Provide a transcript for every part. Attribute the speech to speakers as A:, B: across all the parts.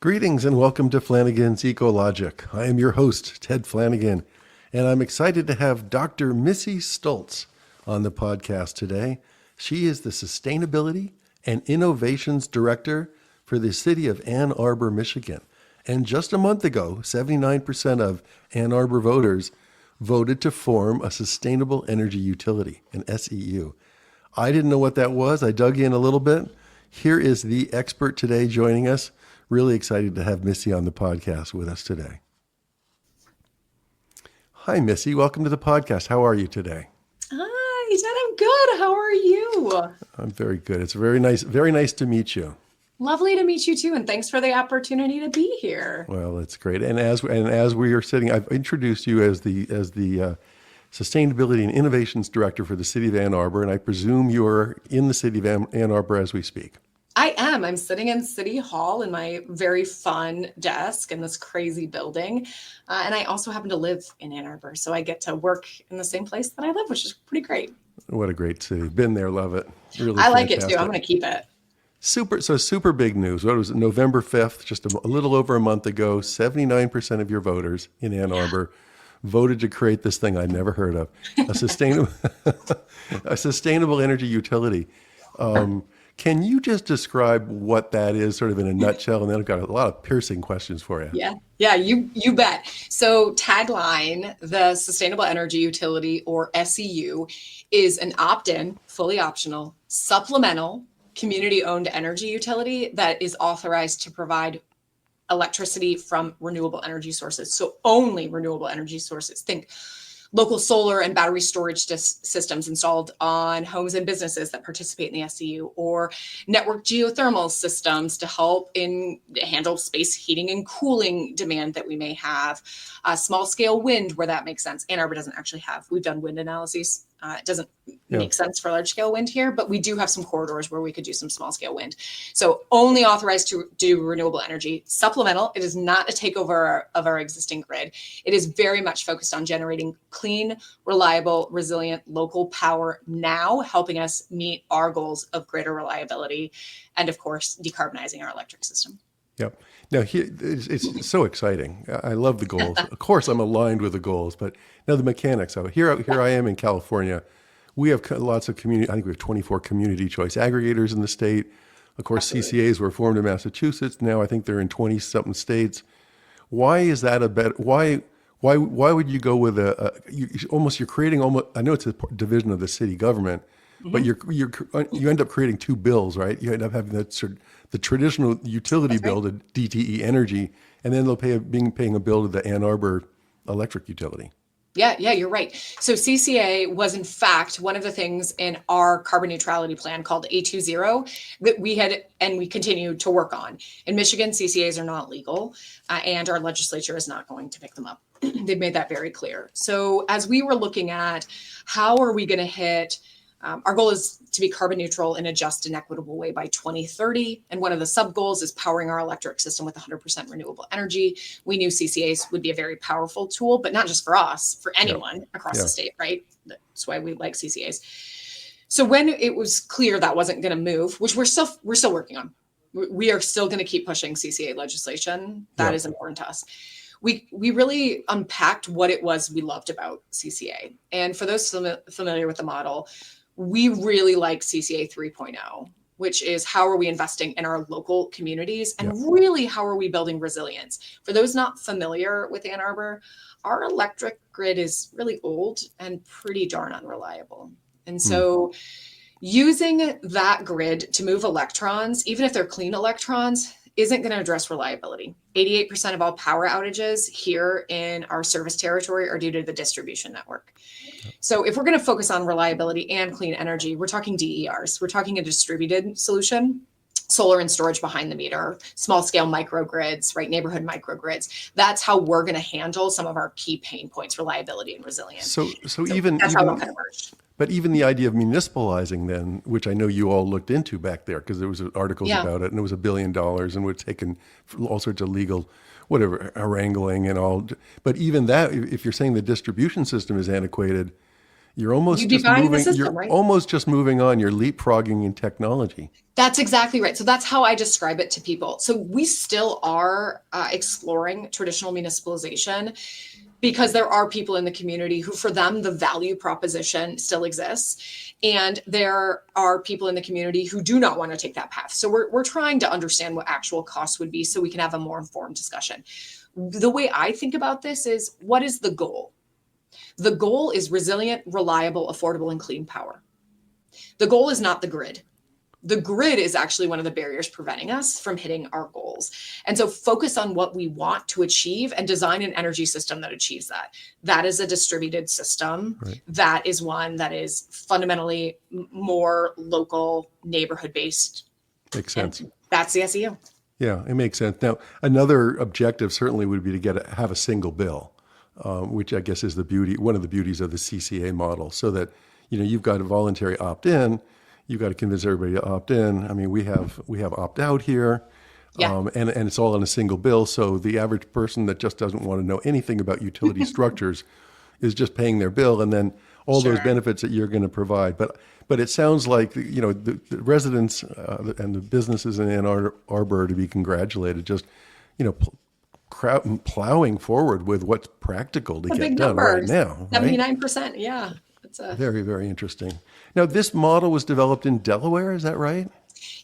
A: Greetings and welcome to Flanigan's Ecologic. I am your host, Ted Flanigan, and I'm excited to have Dr. Missy Stults on the podcast today. She is the Sustainability and Innovations Director for the City of Ann Arbor, Michigan. And just a month ago, 79% of Ann Arbor voters voted to form a sustainable energy utility, an SEU. I didn't know what that was. I dug in a little bit. Here is the expert today joining us. Really excited to have Missy on the podcast with us today. Hi, Missy. Welcome to the podcast. How are you today?
B: Hi, Ted. I'm good. How are you?
A: I'm very good. It's very nice to meet you.
B: Lovely to meet you too, and thanks for the opportunity to be here.
A: Well, it's great. And as we are sitting, I've introduced you as the Sustainability and Innovations Director for the City of Ann Arbor, and I presume you're in the City of Ann Arbor as we speak.
B: I am. I'm sitting in City Hall in my very fun desk in this crazy building. And I also happen to live in Ann Arbor, so I get to work in the same place that I live, which is pretty great.
A: What a great city. Been there, love it. Really
B: I like
A: fantastic.
B: it too. I'm going to keep it.
A: Super big news. What was it, November 5th, just a little over a month ago, 79% of your voters in Ann Arbor voted to create this thing I'd never heard of, a sustainable energy utility. Can you just describe what that is sort of in a nutshell? And then I've got a lot of piercing questions for you.
B: Yeah, you bet. So tagline, the Sustainable Energy Utility, or SEU, is an opt-in, fully optional, supplemental, community-owned energy utility that is authorized to provide electricity from renewable energy sources. So only renewable energy sources. Think local solar and battery storage systems installed on homes and businesses that participate in the SEU, or network geothermal systems to help handle space heating and cooling demand that we may have. Small scale wind where that makes sense. Ann Arbor doesn't actually have. We've done wind analyses. It doesn't make sense for large scale wind here, but we do have some corridors where we could do some small scale wind. So only authorized to do renewable energy. Supplemental, it is not a takeover of our existing grid. It is very much focused on generating clean, reliable, resilient local power now, helping us meet our goals of greater reliability and, of course, decarbonizing our electric system.
A: Yep. Now, here, it's so exciting. I love the goals. Of course, I'm aligned with the goals, but now the mechanics of it. Here I am in California. We have lots of community. I think we have 24 community choice aggregators in the state. Of course, Absolutely. CCAs were formed in Massachusetts. Now I think they're in 20-something states. Why is that a better? Why would you go with you're creating almost? I know it's a division of the city government, but you end up creating two bills, right? You end up having that sort of the traditional utility bill to DTE Energy, and then they'll paying a bill to the Ann Arbor Electric Utility.
B: Yeah, you're right. So CCA was in fact one of the things in our carbon neutrality plan called A20 that we had and we continue to work on. In Michigan, CCAs are not legal, and our legislature is not going to pick them up. They've made that very clear. So as we were looking at how are we going to hit our goal is to be carbon neutral in a just and equitable way by 2030. And one of the sub goals is powering our electric system with 100% renewable energy. We knew CCAs would be a very powerful tool, but not just for us, for anyone across the state, right? That's why we like CCAs. So when it was clear that wasn't going to move, which we're still working on, we are still going to keep pushing CCA legislation. That is important to us. We really unpacked what it was we loved about CCA. And for those familiar with the model, we really like CCA 3.0, which is how are we investing in our local communities and really how are we building resilience? For those not familiar with Ann Arbor, our electric grid is really old and pretty darn unreliable. And so using that grid to move electrons, even if they're clean electrons, isn't going to address reliability. 88% of all power outages here in our service territory are due to the distribution network. So if we're going to focus on reliability and clean energy, we're talking DERs. We're talking a distributed solution, solar and storage behind the meter, small scale microgrids, right? Neighborhood microgrids. That's how we're going to handle some of our key pain points, reliability and resilience.
A: So even how we'll kind of merge. But even the idea of municipalizing then, which I know you all looked into back there because there was articles about it and it was $1 billion and would taken all sorts of legal, wrangling and all. But even that, if you're saying the distribution system is antiquated, You're almost
B: You'd be
A: just
B: buying the
A: moving,
B: system,
A: you're
B: right?
A: almost just moving on, you're leapfrogging in technology.
B: That's exactly right. So that's how I describe it to people. So we still are exploring traditional municipalization because there are people in the community who, for them, the value proposition still exists. And there are people in the community who do not want to take that path. So we're trying to understand what actual costs would be so we can have a more informed discussion. The way I think about this is, what is the goal? The goal is resilient, reliable, affordable, and clean power. The goal is not the grid. The grid is actually one of the barriers preventing us from hitting our goals. And so focus on what we want to achieve and design an energy system that achieves that. That is a distributed system.
A: Right.
B: That is one that is fundamentally more local, neighborhood based.
A: Makes sense.
B: And that's the SEU.
A: Yeah, it makes sense. Now, another objective certainly would be to have a single bill, which I guess is one of the beauties of the CCA model, so that you've got a voluntary opt-in. You've got to convince everybody to opt in. I mean, we have opt out here,
B: Yeah.
A: and it's all on a single bill. So the average person that just doesn't want to know anything about utility structures is just paying their bill, and then all those
B: Sure.
A: benefits that you're going to provide. But it sounds like the residents and the businesses in Ann Arbor are to be congratulated. Just plowing forward with what's practical to get done right now.
B: 79%. Yeah. It's
A: very, very interesting. Now, this model was developed in Delaware, is that right?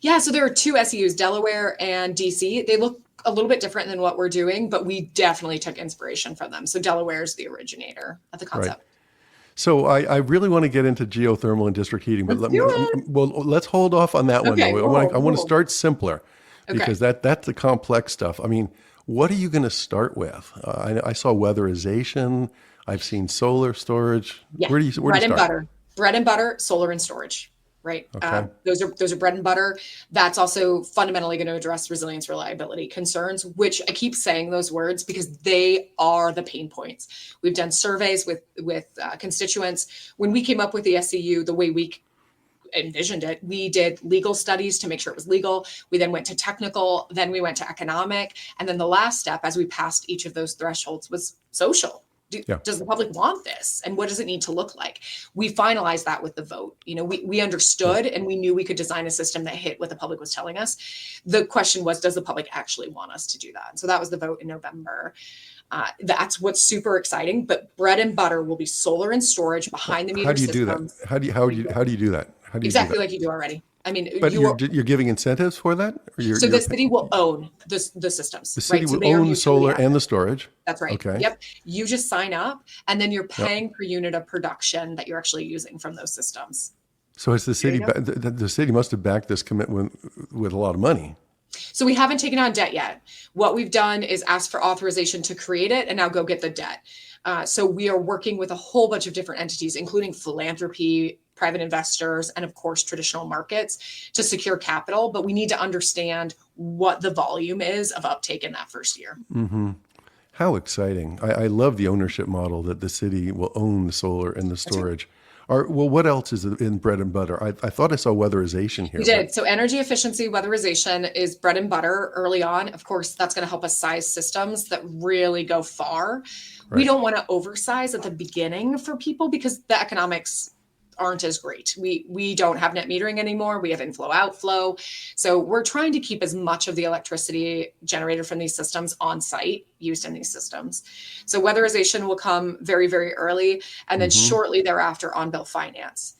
B: Yeah, so there are two SEUs, Delaware and DC. They look a little bit different than what we're doing, but we definitely took inspiration from them. So Delaware is the originator of the concept.
A: Right. So I really want to get into geothermal and district heating, but let's hold off on that one.
B: Okay,
A: Though. I want to start simpler because
B: Okay.
A: that's the complex stuff. I mean, what are you going to start with? I saw weatherization. I've seen solar storage.
B: Yeah.
A: Where do you start?
B: Bread and butter, solar and storage. Right.
A: Okay.
B: Those are bread and butter. That's also fundamentally going to address resilience, reliability concerns, which I keep saying those words because they are the pain points. We've done surveys with constituents. When we came up with the SEU, the way we envisioned it, we did legal studies to make sure it was legal. We then went to technical, then we went to economic. And then the last step, as we passed each of those thresholds, was social. Does the public want this? And what does it need to look like? We finalized that with the vote. We understood and we knew we could design a system that hit what the public was telling us. The question was, does the public actually want us to do that? And so that was the vote in November. That's what's super exciting. But bread and butter will be solar and storage behind the meter systems.
A: How do you do that?
B: Exactly like you do already. I mean,
A: but you're giving incentives for that?
B: So the city will own the systems.
A: The city
B: right?
A: will own the solar and the storage?
B: That's right.
A: Okay.
B: Yep. You just sign up and then you're paying per unit of production that you're actually using from those systems.
A: So it's the city, the city must have backed this commitment with a lot of money.
B: So we haven't taken on debt yet. What we've done is ask for authorization to create it and now go get the debt. So we are working with a whole bunch of different entities, including philanthropy, private investors, and of course, traditional markets to secure capital. But we need to understand what the volume is of uptake in that first year.
A: Mm-hmm. How exciting. I love the ownership model that the city will own the solar and the storage. Well, what else is in bread and butter? I thought I saw weatherization here.
B: We did. So energy efficiency, weatherization is bread and butter early on. Of course, that's going to help us size systems that really go far. Right. We don't want to oversize at the beginning for people because the economics aren't as great. We don't have net metering anymore. We have inflow outflow. So we're trying to keep as much of the electricity generated from these systems on site used in these systems. So weatherization will come very, very early and then shortly thereafter on bill finance.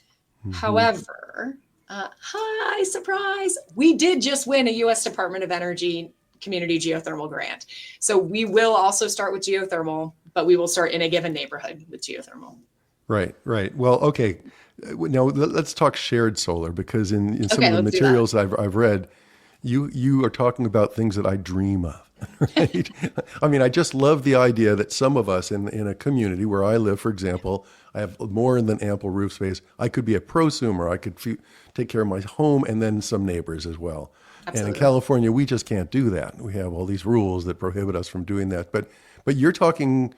B: However, hi, surprise, we did just win a U.S. Department of Energy community geothermal grant. So we will also start with geothermal, but we will start in a given neighborhood with geothermal.
A: Right. Well, okay. Now let's talk shared solar because in some of the materials I've read, you are talking about things that I dream of. Right? I mean, I just love the idea that some of us in a community where I live, for example, I have more than ample roof space. I could be a prosumer. I could take care of my home and then some neighbors as well. Absolutely. And in California, we just can't do that. We have all these rules that prohibit us from doing that. But you're talking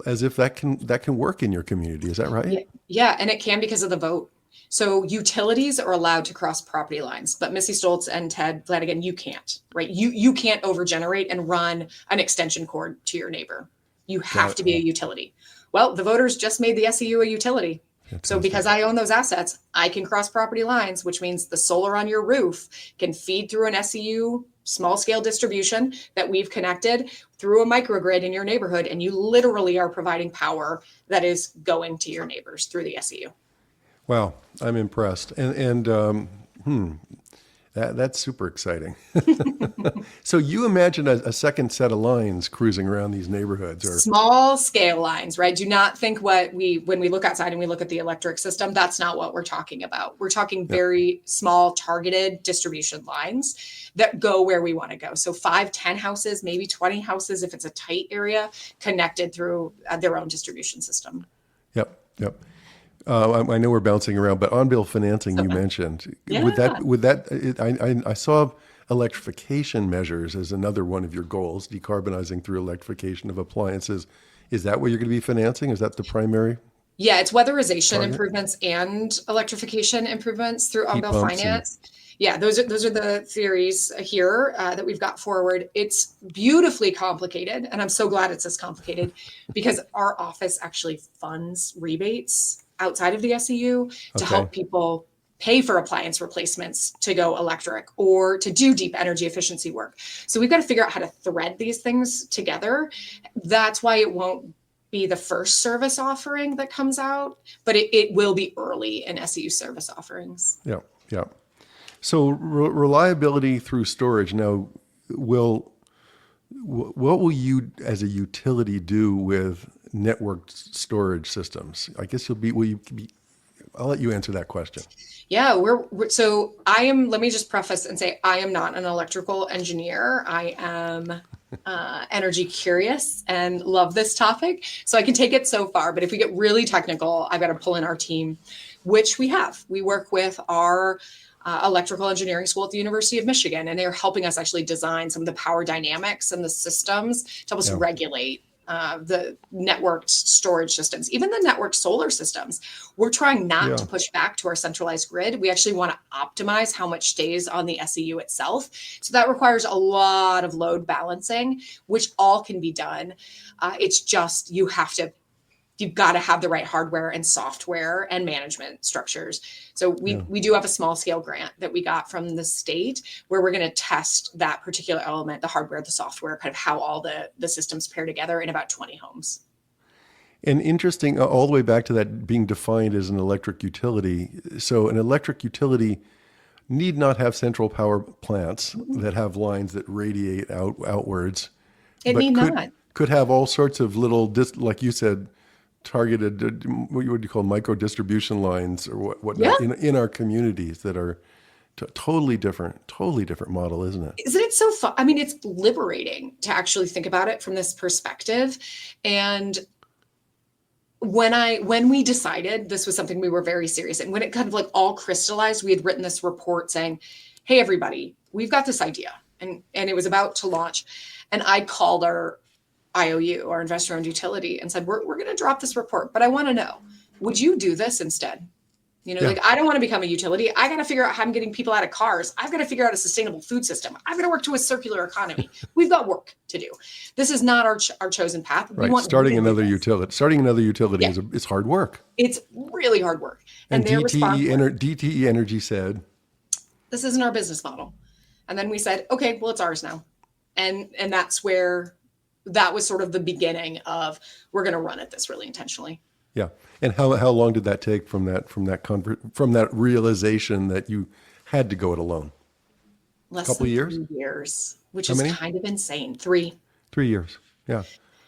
A: as if that can work in your community. Is that right?
B: Yeah, and it can because of the vote. So utilities are allowed to cross property lines, but Missy Stults and Ted Flanigan, you can't, right? You can't overgenerate and run an extension cord to your neighbor. You have to be a utility. Well, the voters just made the SEU a utility. So because I own those assets, I can cross property lines, which means the solar on your roof can feed through an SEU small scale distribution that we've connected through a microgrid in your neighborhood. And you literally are providing power that is going to your neighbors through the SEU.
A: Wow, I'm impressed. That's super exciting. So you imagine a second set of lines cruising around these neighborhoods, or
B: small scale lines, right? Do not think when we look outside and we look at the electric system, that's not what we're talking about. We're talking very small targeted distribution lines that go where we want to go. So 5, 10 houses, maybe 20 houses, if it's a tight area, connected through their own distribution system.
A: Yep. I know we're bouncing around, but on-bill financing you mentioned.
B: Yeah.
A: I saw electrification measures as another one of your goals, decarbonizing through electrification of appliances. Is that what you're going to be financing? Is that the primary?
B: Yeah, it's weatherization improvements and electrification improvements through on-bill finance. Yeah, those are the theories here that we've got forward. It's beautifully complicated, and I'm so glad it's this complicated because our office actually funds rebates outside of the SEU to help people pay for appliance replacements to go electric or to do deep energy efficiency work. So we've got to figure out how to thread these things together. That's why it won't be the first service offering that comes out, but it will be early in SEU service offerings.
A: Yeah. So reliability through storage. Now, what will you as a utility do with networked storage systems? I guess will you be, I'll let you answer that question.
B: Yeah, let me just preface and say, I am not an electrical engineer. I am energy curious and love this topic. So I can take it so far, but if we get really technical, I've got to pull in our team, which we have. We work with our electrical engineering school at the University of Michigan, and they're helping us actually design some of the power dynamics and the systems to help us regulate the networked storage systems, even the networked solar systems. We're trying not to push back to our centralized grid. We actually want to optimize how much stays on the SEU itself. So that requires a lot of load balancing, which all can be done. It's just you've got to have the right hardware and software and management structures. So we do have a small scale grant that we got from the state where we're going to test that particular element, the hardware, the software, kind of how all the systems pair together in about 20 homes.
A: And interesting, all the way back to that being defined as an electric utility. So an electric utility need not have central power plants that have lines that radiate outwards. Could have all sorts of little, like you said, targeted, what would you call micro distribution lines or whatnot in our communities that are totally different model, isn't it?
B: Isn't it so fun? I mean, it's liberating to actually think about it from this perspective. And when we decided this was something we were very serious in, when it kind of like all crystallized, we had written this report saying, hey, everybody, we've got this idea. And it was about to launch. And I called our IOU, our investor-owned utility, and said, we're going to drop this report, but I want to know, would you do this instead? Like, I don't want to become a utility. I got to figure out how I'm getting people out of cars. I've got to figure out a sustainable food system. I've got to work to a circular economy. We've got work to do. This is not our chosen path.
A: Right. Starting another utility is hard work.
B: It's really hard work.
A: And DTE Energy said,
B: this isn't our business model. And then we said, okay, well, it's ours now. And that's where that was sort of the beginning of, we're going to run at this really intentionally.
A: Yeah. And how long did that take from that realization that you had to go it alone?
B: Less than 3 years, which is kind of insane. 3
A: years. Yeah.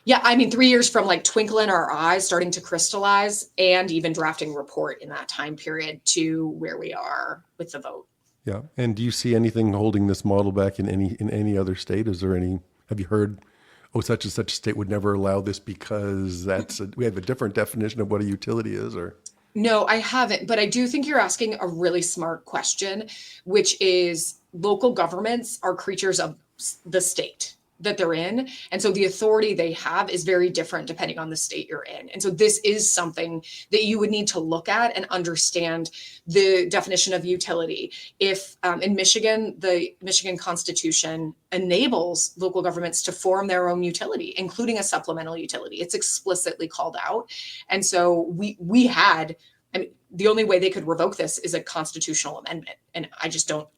B: Yeah. I mean, 3 years from like twinkle in our eyes, starting to crystallize, and even drafting a report in that time period to where we are with the vote.
A: Yeah. And do you see anything holding this model back in any other state? Have you heard, such and such a state would never allow this because we have a different definition of what a utility is? Or
B: no, I haven't, but I do think you're asking a really smart question, which is local governments are creatures of the state that they're in. And so the authority they have is very different depending on the state you're in. And so this is something that you would need to look at and understand the definition of utility. If in Michigan, the Michigan Constitution enables local governments to form their own utility, including a supplemental utility. It's explicitly called out. And so we had, the only way they could revoke this is a constitutional amendment. And I just don't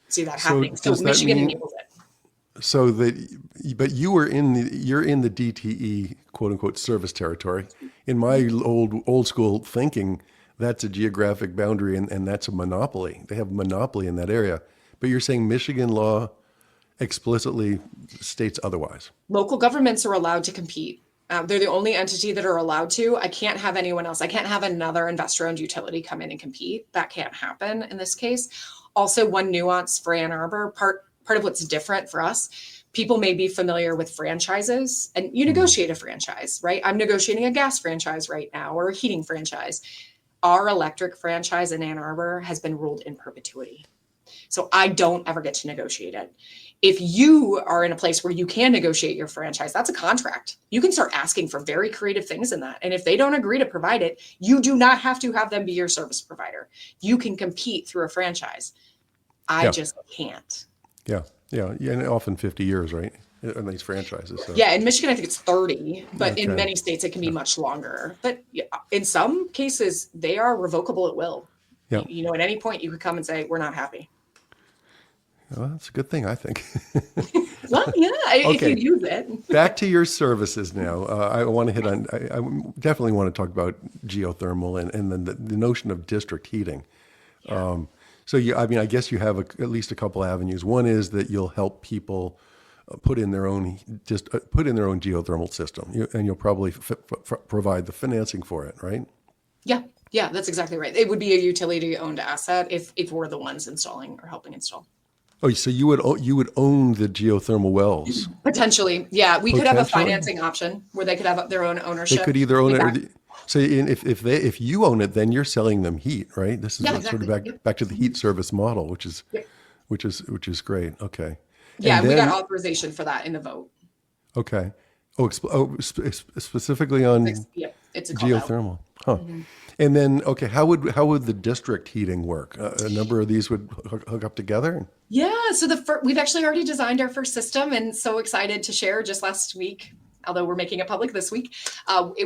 B: see that
A: So
B: happening. So
A: does that
B: Michigan
A: mean,
B: enables it.
A: so that, but you're in the DTE quote unquote service territory. In my old school thinking, that's a geographic boundary and that's a monopoly. They have a monopoly in that area. But you're saying Michigan law explicitly states otherwise.
B: Local governments are allowed to compete. They're the only entity that are allowed to. I can't have anyone else. I can't have another investor-owned utility come in and compete. That can't happen in this case. Also, one nuance for Ann Arbor, part of what's different for us, people may be familiar with franchises, and you negotiate a franchise, right? I'm negotiating a gas franchise right now or a heating franchise. Our electric franchise in Ann Arbor has been ruled in perpetuity. So I don't ever get to negotiate it. If you are in a place where you can negotiate your franchise, that's a contract. You can start asking for very creative things in that. And if they don't agree to provide it, you do not have to have them be your service provider. You can compete through a franchise. I just can't.
A: Yeah. And often 50 years, right? In these franchises. So.
B: Yeah, in Michigan, I think it's 30, but in many states, it can be much longer. But in some cases, they are revocable at will.
A: Yeah.
B: At any point, you could come and say, we're not happy.
A: Well, that's a good thing, I think.
B: Well, yeah, if you use it.
A: Back to your services now. I want to hit on, I definitely want to talk about geothermal and then the notion of district heating.
B: Yeah.
A: I guess you have at least a couple avenues. One is that you'll help people put in their own geothermal system, and you'll probably provide the financing for it, right?
B: Yeah, that's exactly right. It would be a utility-owned asset if we're the ones installing or helping install.
A: Oh, so you would own the geothermal wells?
B: Potentially, yeah. We could have a financing option where they could have their own ownership.
A: They could either own it, so if you own it, then you're selling them heat, right? This is
B: exactly.
A: sort of back to the heat service model, which is great. Okay.
B: Yeah, we got authorization for that in the vote.
A: Okay. Specifically on
B: it's a
A: geothermal. Huh. Mm-hmm. And then, how would the district heating work? A number of these would hook up together?
B: Yeah, so we've actually already designed our first system, and so excited to share just last week, although we're making it public this week,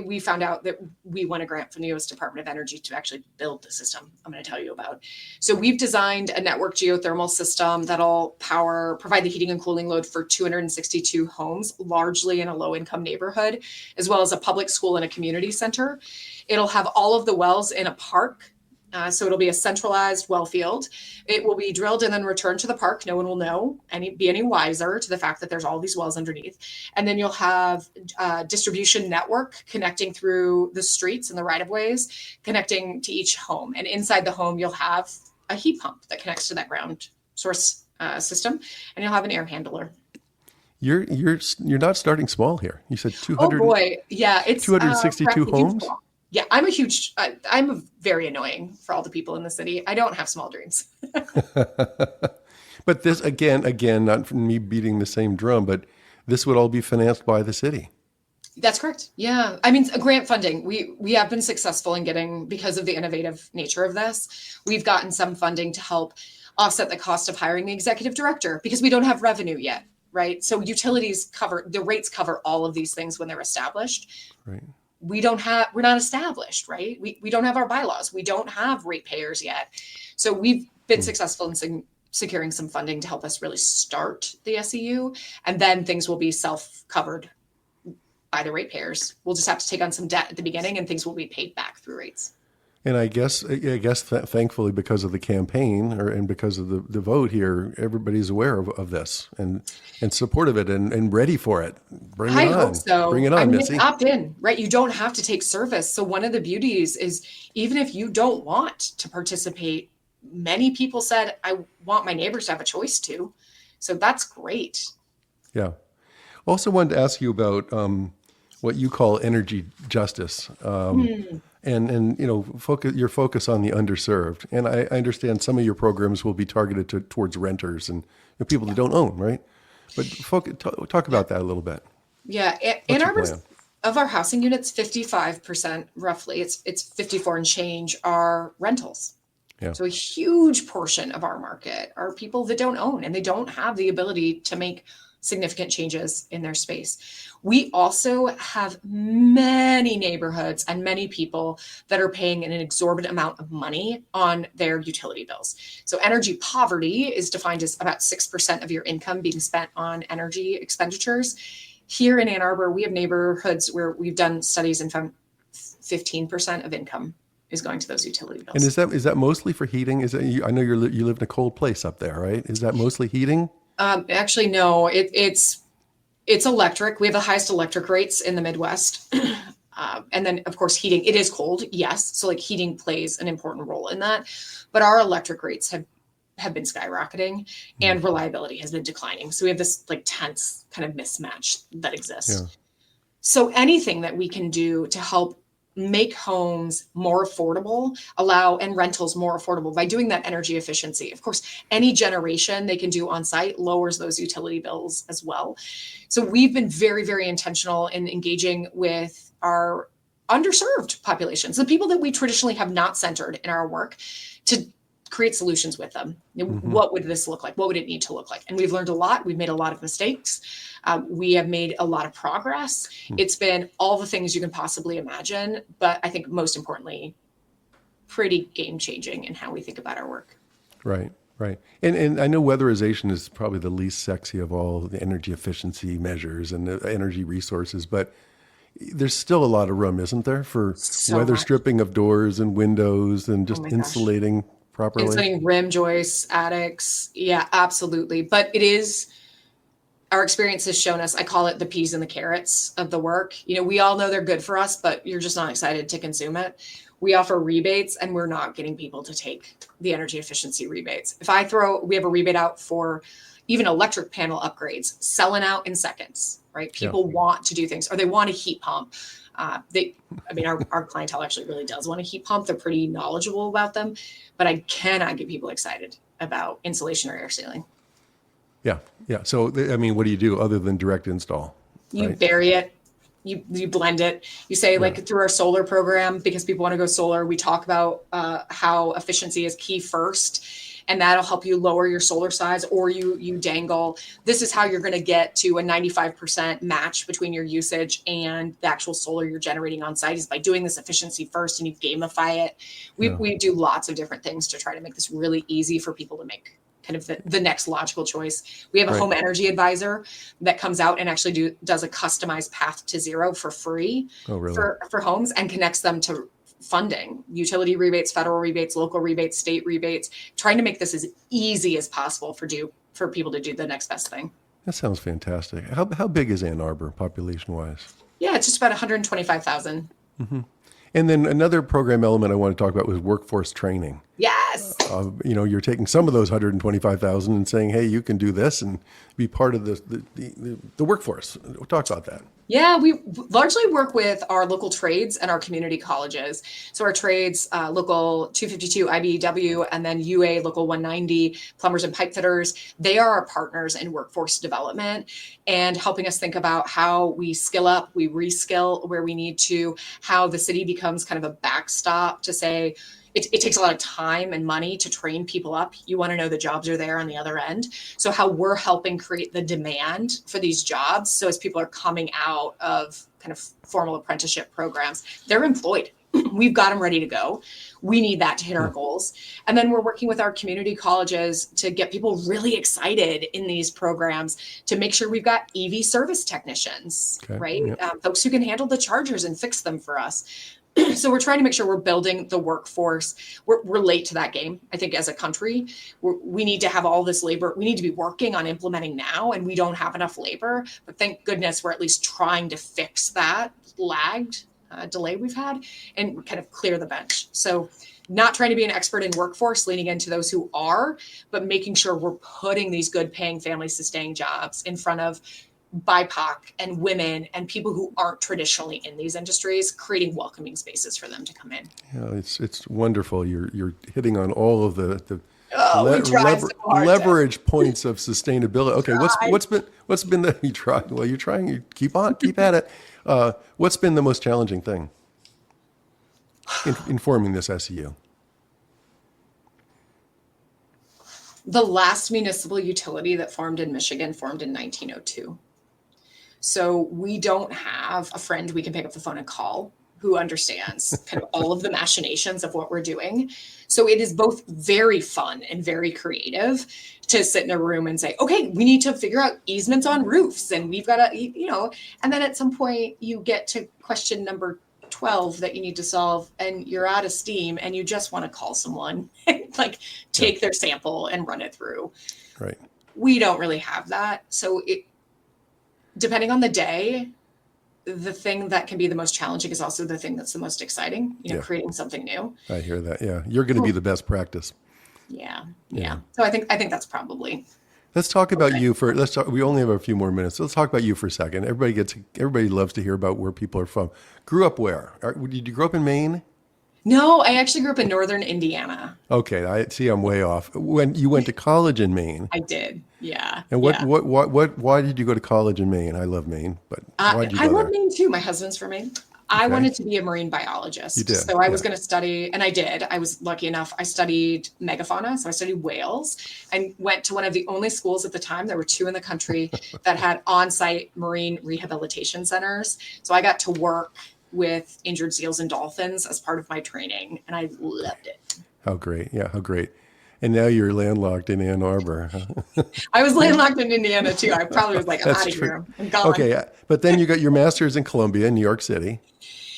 B: we found out that we won a grant from the U.S. Department of Energy to actually build the system I'm going to tell you about. So we've designed a network geothermal system that'll provide the heating and cooling load for 262 homes, largely in a low-income neighborhood, as well as a public school and a community center. It'll have all of the wells in a park. So it'll be a centralized well field. It will be drilled and then returned to the park. No one will know be any wiser to the fact that there's all these wells underneath. And then you'll have a distribution network connecting through the streets and the right of ways, connecting to each home. And inside the home, you'll have a heat pump that connects to that ground source system, and you'll have an air handler.
A: You're not starting small here. You said 200.
B: Oh boy, yeah, it's
A: 262 homes.
B: Yeah, I'm very annoying for all the people in the city. I don't have small dreams.
A: But this, again, not from me beating the same drum, but this would all be financed by the city.
B: That's correct. Yeah. I mean, grant funding, we have been successful in getting, because of the innovative nature of this, we've gotten some funding to help offset the cost of hiring the executive director because we don't have revenue yet, right? So utilities the rates cover all of these things when they're established.
A: Right.
B: We're not established, right? We don't have our bylaws. We don't have ratepayers yet. So we've been successful in securing some funding to help us really start the SEU. And then things will be self-covered by the ratepayers. We'll just have to take on some debt at the beginning and things will be paid back through rates.
A: And I guess thankfully, because of the campaign and because of the vote here, everybody's aware of this and supportive of it and ready for it. Bring it on.
B: I hope so.
A: Bring it on, Missy.
B: It's opt-in, right? You don't have to take service. So one of the beauties is even if you don't want to participate, many people said, I want my neighbors to have a choice to. So that's great.
A: Yeah. Also wanted to ask you about what you call energy justice. And your focus on the underserved. And I understand some of your programs will be targeted towards renters and people that don't own, right? But talk about that a little bit.
B: Yeah, Ann Arbor's, of our housing units, 55% roughly, it's 54 and change, are rentals.
A: Yeah.
B: So a huge portion of our market are people that don't own and they don't have the ability to make significant changes in their space. We also have many neighborhoods and many people that are paying an exorbitant amount of money on their utility bills. So energy poverty is defined as about 6% of your income being spent on energy expenditures. Here in Ann Arbor, we have neighborhoods where we've done studies and found 15% of income is going to those utility bills.
A: And is that mostly for heating? I know you live in a cold place up there, right? Is that mostly heating?
B: Actually, no. It's electric. We have the highest electric rates in the Midwest. And then, of course, heating. It is cold, yes. So like heating plays an important role in that. But our electric rates have been skyrocketing and reliability has been declining. So we have this like tense kind of mismatch that exists.
A: Yeah.
B: So anything that we can do to help make homes more affordable, and rentals more affordable by doing that energy efficiency. Of course, any generation they can do on site lowers those utility bills as well. So we've been very, very intentional in engaging with our underserved populations, the people that we traditionally have not centered in our work, to create solutions with them. What would this look like? What would it need to look like? And we've learned a lot. We've made a lot of mistakes. We have made a lot of progress. It's been all the things you can possibly imagine, but I think most importantly, pretty game changing in how we think about our work.
A: Right. And I know weatherization is probably the least sexy of all the energy efficiency measures and the energy resources, but there's still a lot of room, isn't there, for weather stripping of doors and windows and just insulating properly?
B: Insulating rim joists, attics. Yeah, absolutely. But our experience has shown us, I call it the peas and the carrots of the work. We all know they're good for us, but you're just not excited to consume it. We offer rebates and we're not getting people to take the energy efficiency rebates. We have a rebate out for even electric panel upgrades, selling out in seconds, right? People want to do things, or they want a heat pump. Our clientele actually really does want a heat pump. They're pretty knowledgeable about them, but I cannot get people excited about insulation or air sealing.
A: Yeah. So, what do you do other than direct install?
B: You bury it. You blend it. You say through our solar program, because people want to go solar, we talk about how efficiency is key first. And that'll help you lower your solar size, or you dangle. This is how you're going to get to a 95% match between your usage and the actual solar you're generating on site, is by doing this efficiency first, and you gamify it. We do lots of different things to try to make this really easy for people to make kind of the next logical choice. We have a home energy advisor that comes out and actually does a customized path to zero for free for homes, and connects them to funding, utility rebates, federal rebates, local rebates, state rebates, trying to make this as easy as possible for people to do the next best thing.
A: That sounds fantastic. How big is Ann Arbor population wise?
B: Yeah, it's just about 125,000.
A: And then another program element I want to talk about was workforce training.
B: Yes.
A: You're taking some of those 125,000 and saying, hey, you can do this and be part of the workforce. We'll talk about that.
B: Yeah, we largely work with our local trades and our community colleges. So our trades, local 252 IBEW, and then UA local 190, plumbers and pipe fitters, they are our partners in workforce development and helping us think about how we skill up, we reskill where we need to, how the city becomes kind of a backstop to say, it takes a lot of time and money to train people up. You want to know the jobs are there on the other end. So how we're helping create the demand for these jobs. So as people are coming out of kind of formal apprenticeship programs, they're employed. We've got them ready to go. We need that to hit our goals. And then we're working with our community colleges to get people really excited in these programs to make sure we've got EV service technicians, right? Yep. Folks who can handle the chargers and fix them for us. So we're trying to make sure we're building the workforce. We're late to that game, I think, as a country. We need to have all this labor. We need to be working on implementing now, and we don't have enough labor. But thank goodness we're at least trying to fix that delay we've had and kind of clear the bench. So not trying to be an expert in workforce, leaning into those who are, but making sure we're putting these good paying, family sustaining jobs in front of BIPOC and women and people who aren't traditionally in these industries, creating welcoming spaces for them to come in.
A: Yeah, it's wonderful. You're hitting on all of the leverage points of sustainability. Okay, what's been the you keep at it. What's been the most challenging thing in forming this SEU?
B: The last municipal utility that formed in Michigan formed in 1902. So we don't have a friend we can pick up the phone and call who understands kind of all of the machinations of what we're doing. So it is both very fun and very creative to sit in a room and say, okay, we need to figure out easements on roofs, and we've got to, and then at some point you get to question number 12 that you need to solve, and you're out of steam and you just want to call someone and like take their sample and run it through.
A: Right.
B: We don't really have that. So depending on the day, the thing that can be the most challenging is also the thing that's the most exciting, creating something new.
A: I hear that. Yeah. You're going to be the best practice.
B: Yeah. So I think that's probably.
A: Let's talk about you we only have a few more minutes. So let's talk about you for a second. Everybody loves to hear about where people are from. Grew up where? Did you grow up in Maine?
B: No, I actually grew up in northern Indiana.
A: Okay, I'm way off. When you went to college in Maine,
B: I did, yeah.
A: And why did you go to college in Maine? I love Maine, but why did you go
B: I love
A: there?
B: Maine too. My husband's from Maine. I wanted to be a marine biologist.
A: You did,
B: so I was going to study, and I did. I was lucky enough. I studied megafauna, so I studied whales. I went to one of the only schools at the time, there were 2 in the country, that had on-site marine rehabilitation centers. So I got to work with injured seals and dolphins as part of my training, and I loved it.
A: How great. Yeah, how great. And now you're landlocked in Ann Arbor. Huh?
B: I was landlocked in Indiana too. I probably was like, I'm out of here. I'm gone.
A: Okay, but then you got your master's in Columbia, New York City.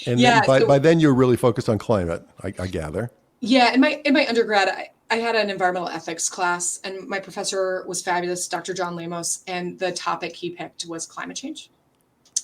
A: And then by then you're really focused on climate, I gather.
B: Yeah, in my undergrad, I had an environmental ethics class, and my professor was fabulous, Dr. John Lamos, and the topic he picked was climate change.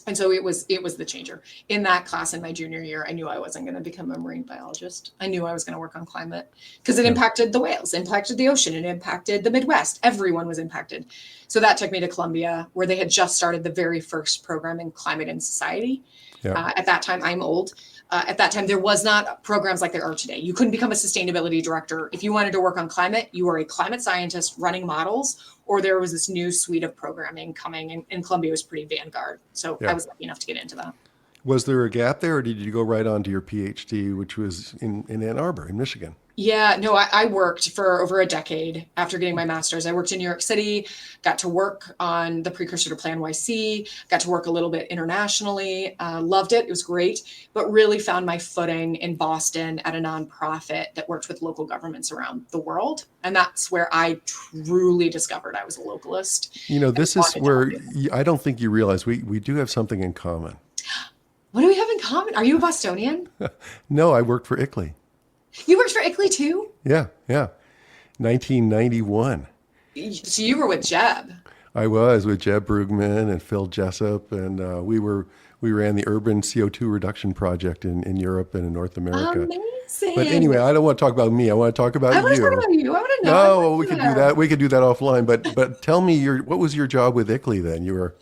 B: And so it was the changer. In that class in my junior year, I knew I wasn't going to become a marine biologist. I knew I was going to work on climate because it impacted the whales, impacted the ocean, it impacted the Midwest. Everyone was impacted. So that took me to Columbia, where they had just started the very first program in climate and society. Yeah. At that time, I'm old. At that time, there was not programs like there are today. You couldn't become a sustainability director. If you wanted to work on climate, you were a climate scientist running models, or there was this new suite of programming coming, and Columbia was pretty vanguard. So I was lucky enough to get into that.
A: Was there a gap there, or did you go right on to your PhD, which was in Ann Arbor, in Michigan?
B: Yeah, no, I worked for over a decade after getting my master's. I worked in New York City, got to work on the precursor to Plan YC, got to work a little bit internationally, loved it. It was great, but really found my footing in Boston at a nonprofit that worked with local governments around the world. And that's where I truly discovered I was a localist.
A: This is where I don't think you realize we do have something in common.
B: What do we have in common? Are you a Bostonian?
A: No, I worked for ICLEI.
B: You worked for ICLEI too?
A: Yeah. 1991.
B: So you were with Jeb.
A: I was with Jeb Brugman and Phil Jessup, and we ran the urban CO2 reduction project in Europe and in North America.
B: Amazing.
A: But anyway, I don't want to talk about me. I want to talk about you.
B: I want to talk about you. I want to know.
A: No, we could do that. We could do that offline. But tell me, what was your job with ICLEI then? You were.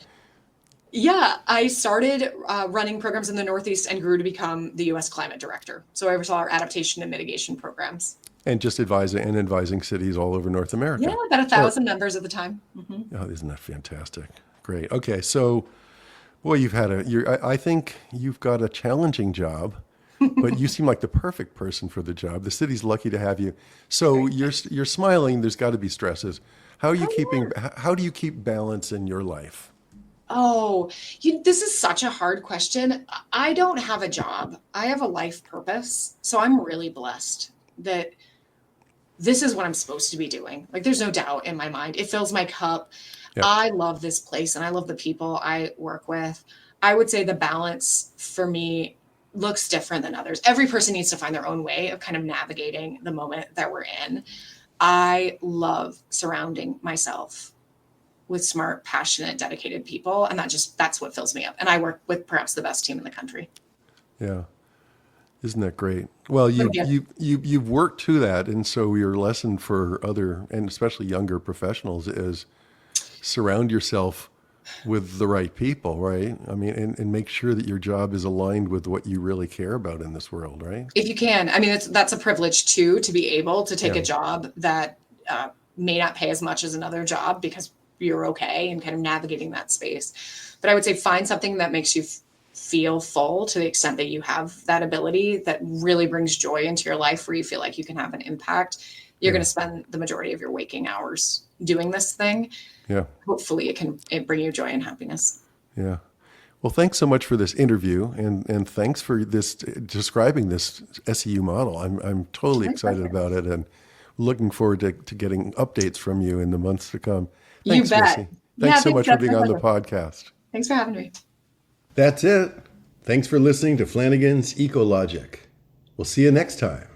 B: Yeah, I started running programs in the Northeast and grew to become the U.S. climate director. So I oversaw our adaptation and mitigation programs.
A: And just advising cities all over North America.
B: Yeah, about 1,000 members at the time. Mm-hmm.
A: Oh, isn't that fantastic? Great. Okay, so, boy, I think you've got a challenging job, but you seem like the perfect person for the job. The city's lucky to have you. So you're smiling. There's got to be stresses. How do you keep balance in your life?
B: Oh, this is such a hard question. I don't have a job. I have a life purpose. So I'm really blessed that this is what I'm supposed to be doing. Like, there's no doubt in my mind. It fills my cup. Yep. I love this place and I love the people I work with. I would say the balance for me looks different than others. Every person needs to find their own way of kind of navigating the moment that we're in. I love surrounding myself with smart, passionate, dedicated people. And that's what fills me up. And I work with perhaps the best team in the country.
A: Yeah. Isn't that great? Well, you've worked to that. And so your lesson for other, and especially younger professionals, is surround yourself with the right people, right? I mean, and make sure that your job is aligned with what you really care about in this world, right?
B: If you can. I mean, that's a privilege too, to be able to take a job that may not pay as much as another job because you're okay and kind of navigating that space. But I would say find something that makes you feel full to the extent that you have that ability that really brings joy into your life, where you feel like you can have an impact. you're going to spend the majority of your waking hours doing this thing.
A: Yeah.
B: Hopefully it bring you joy and happiness.
A: Yeah. Well, thanks so much for this interview, and thanks for this describing this SEU model. I'm totally excited about it, and looking forward to getting updates from you in the months to come. Thanks,
B: you bet.
A: Missy. Thanks so much for being on the podcast.
B: Thanks for having me.
A: That's it. Thanks for listening to Flanigan's Ecologic. We'll see you next time.